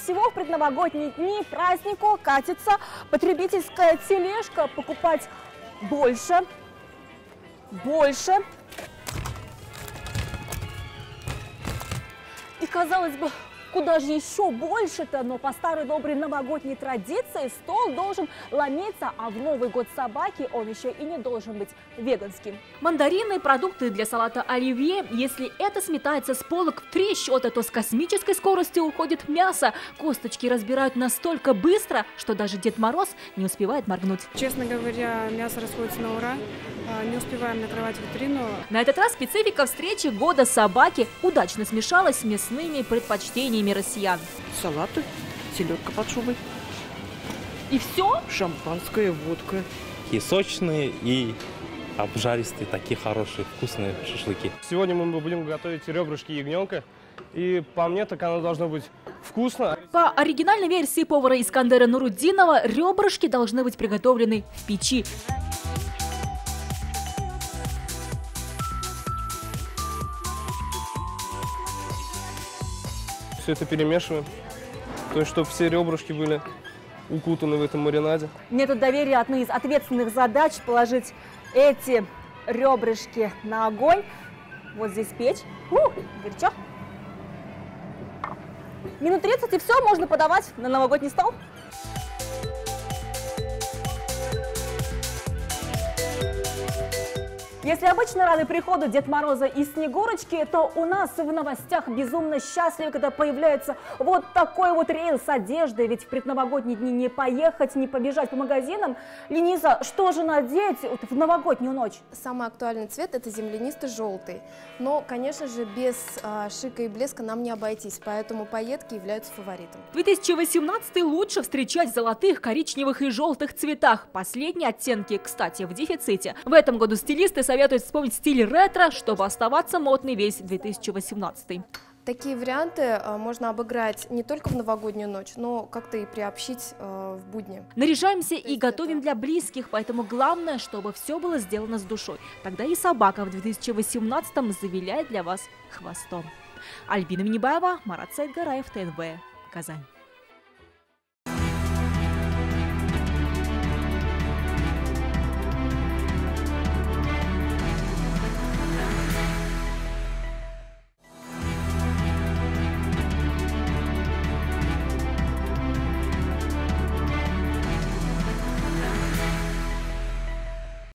всего в предновогодние дни празднику катится потребительская тележка. Покупать больше. И, казалось бы, куда же еще больше-то, но по старой доброй новогодней традиции стол должен ломиться, а в Новый год собаки он еще и не должен быть веганским. Мандарины, продукты для салата оливье. Если это сметается с полок в 3 счета, то с космической скоростью уходит мясо. Косточки разбирают настолько быстро, что даже Дед Мороз не успевает моргнуть. Честно говоря, мясо расходится на ура. Не успеваем накрывать витрину. На этот раз специфика встречи года собаки удачно смешалась с мясными предпочтениями россиян. Салаты, селедка под шубой. И все? Шампанское, водка. И сочные, и обжаристые, такие хорошие, вкусные шашлыки. Сегодня мы будем готовить ребрышки ягненка. И по мне, так оно должно быть вкусно. По оригинальной версии повара Искандера Нуруддинова, ребрышки должны быть приготовлены в печи. Все это перемешиваем, то есть чтобы все ребрышки были укутаны в этом маринаде. Метод доверия – одна из ответственных задач – положить эти ребрышки на огонь. Вот здесь печь. Горячо. Минут 30 и все, можно подавать на новогодний стол. Если обычно рады приходу Дед Мороза и Снегурочки, то у нас в новостях безумно счастливы, когда появляется вот такой вот рейс с одеждой. Ведь в предновогодние дни не поехать, не побежать по магазинам. Лениза, что же надеть в новогоднюю ночь? Самый актуальный цвет – это землянистый желтый. Но, конечно же, без шика и блеска нам не обойтись, поэтому пайетки являются фаворитом. 2018 лучше встречать в золотых, коричневых и желтых цветах. Последние оттенки, кстати, в дефиците. В этом году стилисты советуют вспомнить стиль ретро, чтобы оставаться модной весь 2018. Такие варианты можно обыграть не только в новогоднюю ночь, но как-то и приобщить в будни. Наряжаемся и готовим для близких, поэтому главное, чтобы все было сделано с душой. Тогда и собака в 2018-м завиляет для вас хвостом. Альбина Минибаева, Марат Саидгараев, ТНВ, Казань.